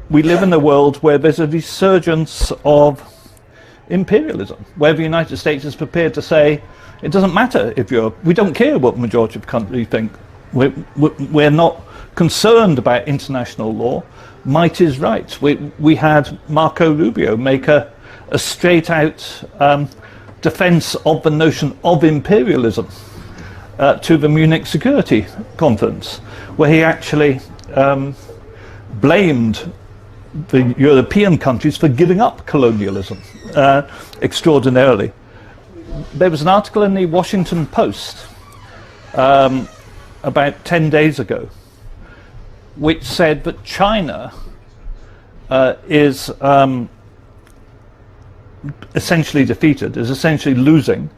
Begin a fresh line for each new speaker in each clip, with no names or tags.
we live in a world where there's a resurgence of imperialism, where the United States is prepared to say, it doesn't matter if we don't care what the majority of the country think. We're not concerned about international law. Might is right. We had Marco Rubio make a straight-out defense of the notion of imperialism to the Munich Security Conference, where he actually blamed the European countries for giving up colonialism extraordinarily. There was an article in the Washington Post about 10 days ago which said that China is essentially defeated, is essentially losing,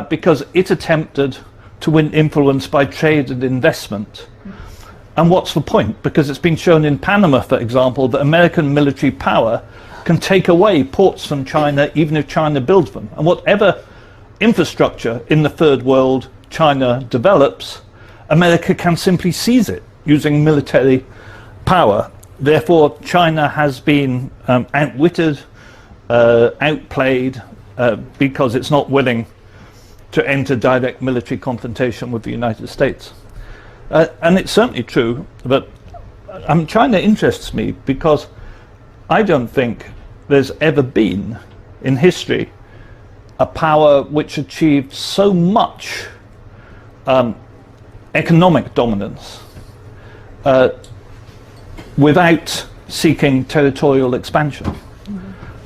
because it attempted to win influence by trade and investment. And what's the point? Because it's been shown in Panama, for example, that American military power can take away ports from China even if China builds them. And whatever infrastructure in the third world China develops, America can simply seize it using military power. Therefore, China has been outwitted, outplayed, because it's not willing to enter direct military confrontation with the United States. And it's certainly true that China interests me because I don't think there's ever been in history a power which achieved so much economic dominance without seeking territorial expansion.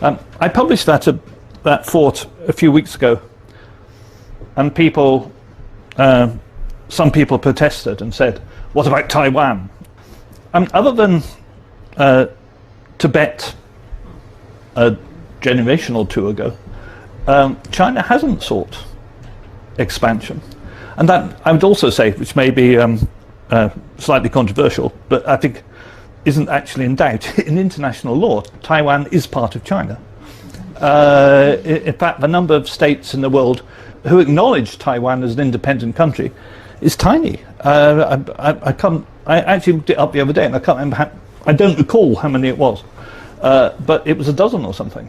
I published that thought a few weeks ago, and some people protested and said, what about Taiwan? Other than Tibet a generation or two ago, China hasn't sought expansion. And that, I would also say, which may be slightly controversial, but I think isn't actually in doubt, in international law, Taiwan is part of China. In fact, the number of states in the world who acknowledge Taiwan as an independent country is tiny. I actually looked it up the other day, and I can't remember I don't recall how many it was, but it was a dozen or something.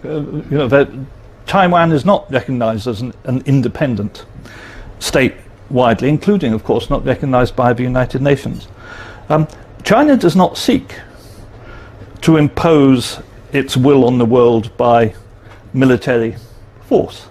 Taiwan is not recognized as an independent state widely, including, of course, not recognized by the United Nations. China does not seek to impose its will on the world by military force.